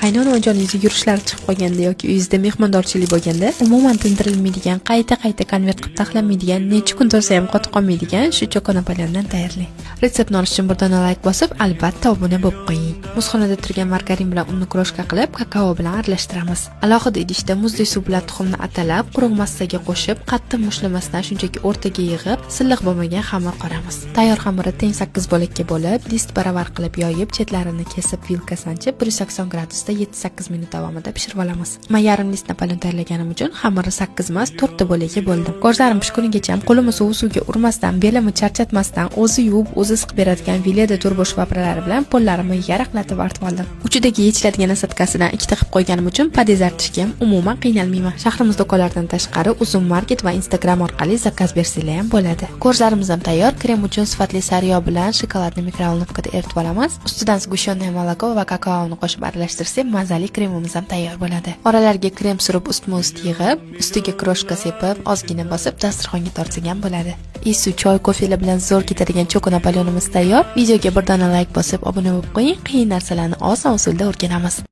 qaynona o'joningizga yurishlari chiqib qolganda yoki uyingizda mehmondorchilik bo'lganda umuman tindirilmaydigan, qayta konvert qilib taxlanmaydigan, necha kun tursa ham qotib qolmaydigan shu Choco Napoleondan tayyorlang. Retseptni olish uchun bir dona like bosib, albatta obuna bo'lib qo'ying. Muzxonada turgan margarin bilan unni kroshka qilib, kakao bilan aralashtiramiz. Alohida idishda muzli suv bilan tuxumni atalab, quruq massaga qo'shib, qattiq mushlamasdan shunchaki o'rtaga yig'ib, silliq bo'lmagan xamir qoramiz. Tayyor xamirni teng 8 bo'lakka bo'lib, dist baravar qilib yoyib, chetlarini kesib, vilka sanchib 180 gradusda 7-8 minut davomida pishirib olamiz. Men yarim list Napoleon tayyorlaganim uchun xamirni 8 emas, 4 ta bo'lakka bo'ldim. Go'shtlarim pishgunigacha ham qo'limni suvga urmasdan, belimni charchatmasdan, o'zi yuvib, o'zi siqib beradigan Vileda turbo shvabralari bilan qo'llarimni yaraqlatib artib oldim. Uchidagi yechiladigan nasatkasidan ikkita qilib qo'yganim uchun podez artishga ham umuman qiynalmayman. Shahrimiz do'konlaridan tashqari Uzum Market va Instagram orqali zakaz bersanglar ham bo'ladi. Ko'rshlarimiz ham tayyor. Krem uchun sifatli sariyog bilan shokoladni mikrovolnovkada eritib olamiz. Ustidan sgushonnoye moloko va kakaoni qo'shib aralashtirsak, mazali kremimiz ham tayyor bo'ladi. Oralarga krem surib, ustma-ust yig'ib, ustiga kroshka sepib, ozgina bosib, dasturxonga tortsak ham bo'ladi. Isu choy, kofelar bilan zo'r ketadigan Choco Napoleonimiz tayyor. Videoga bir dona like bosib, obuna bo'lib qo'ying. Qiyin narsalarni oson usulda o'rganamiz.